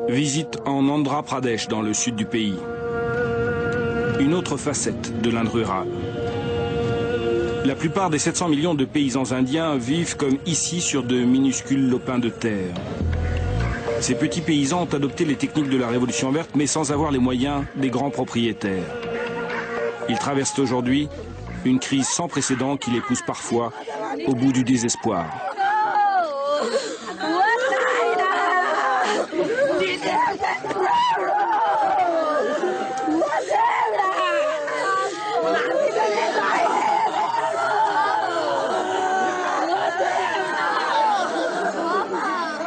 Visite en Andhra Pradesh, dans le sud du pays. Une autre facette de l'Inde rurale. La plupart des 700 millions de paysans indiens vivent comme ici sur de minuscules lopins de terre. Ces petits paysans ont adopté les techniques de la Révolution verte, mais sans avoir les moyens des grands propriétaires. Ils traversent aujourd'hui une crise sans précédent qui les pousse parfois au bout du désespoir.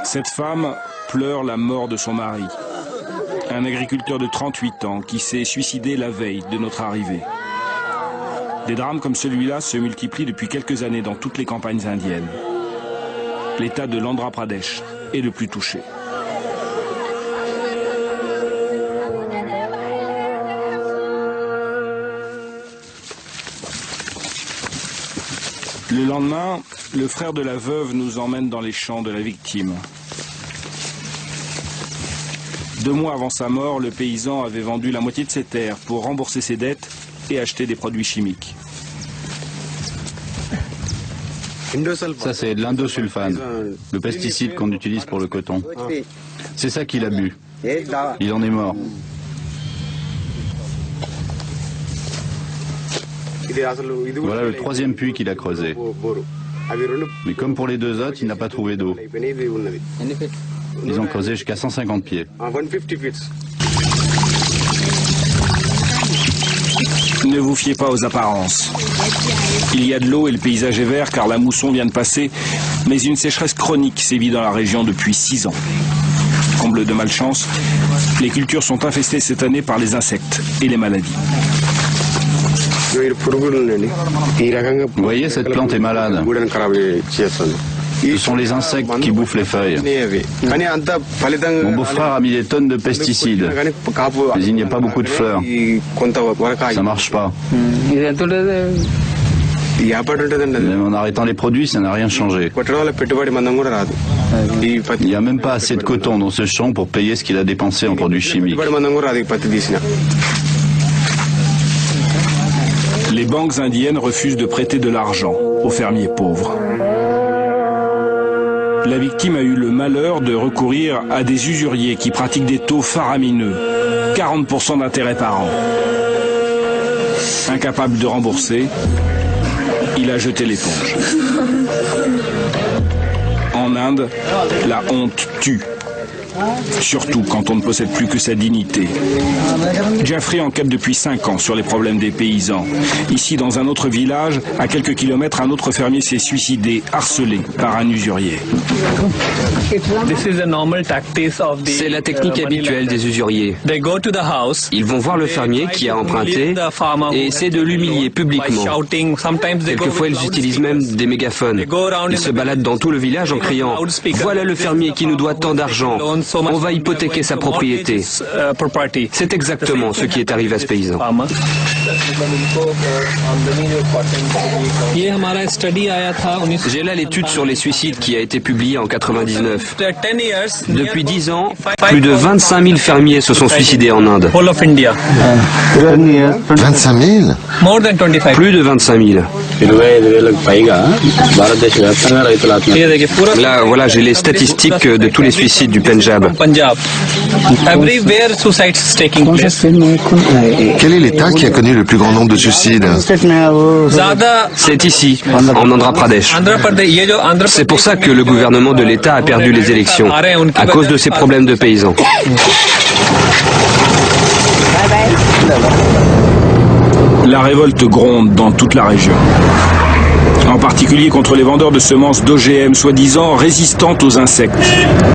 Cette femme pleure la mort de son mari, un agriculteur de 38 ans qui s'est suicidé la veille de notre arrivée. Des drames comme celui-là se multiplient depuis quelques années dans toutes les campagnes indiennes. L'État de l'Andhra Pradesh est le plus touché. Le lendemain, le frère de la veuve nous emmène dans les champs de la victime. 2 mois avant sa mort, le paysan avait vendu la moitié de ses terres pour rembourser ses dettes et acheter des produits chimiques. Ça, c'est de l'indosulfane, le pesticide qu'on utilise pour le coton. C'est ça qu'il a bu. Il en est mort. Voilà le 3e puits qu'il a creusé. Mais comme pour les 2 autres, il n'a pas trouvé d'eau. Ils ont creusé jusqu'à 150 pieds. Ne vous fiez pas aux apparences. Il y a de l'eau et le paysage est vert car la mousson vient de passer, mais une sécheresse chronique sévit dans la région depuis 6 ans. Comble de malchance, les cultures sont infestées cette année par les insectes et les maladies. Vous voyez, cette plante est malade. Ce sont les insectes qui bouffent les feuilles. Mon beau-frère a mis des tonnes de pesticides, mais il n'y a pas beaucoup de fleurs. Ça marche pas. Même en arrêtant les produits, ça n'a rien changé. Il n'y a même pas assez de coton dans ce champ pour payer ce qu'il a dépensé en produits chimiques. Les banques indiennes refusent de prêter de l'argent aux fermiers pauvres. La victime a eu le malheur de recourir à des usuriers qui pratiquent des taux faramineux, 40% d'intérêt par an. Incapable de rembourser, il a jeté l'éponge. En Inde, la honte tue. Surtout quand on ne possède plus que sa dignité. Jeffrey enquête depuis 5 ans sur les problèmes des paysans. Ici, dans un autre village, à quelques kilomètres, un autre fermier s'est suicidé, harcelé par un usurier. C'est la technique habituelle des usuriers. Ils vont voir le fermier qui a emprunté et essaient de l'humilier publiquement. Quelquefois, ils utilisent même des mégaphones. Ils se baladent dans tout le village en criant « Voilà le fermier qui nous doit tant d'argent. On va hypothéquer sa propriété. » C'est exactement ce qui est arrivé à ce paysan. J'ai là l'étude sur les suicides qui a été publiée en 99. Depuis 10 ans, plus de 25 000 fermiers se sont suicidés en Inde. 25 000? Plus de 25 000. Là, voilà, j'ai les statistiques de tous les suicides du Punjab. Quel est l'État qui a connu le plus grand nombre de suicides? C'est ici, en Andhra Pradesh. C'est pour ça que le gouvernement de l'État a perdu les élections, à cause de ces problèmes de paysans. La révolte gronde dans toute la région. En particulier contre les vendeurs de semences d'OGM soi-disant résistantes aux insectes.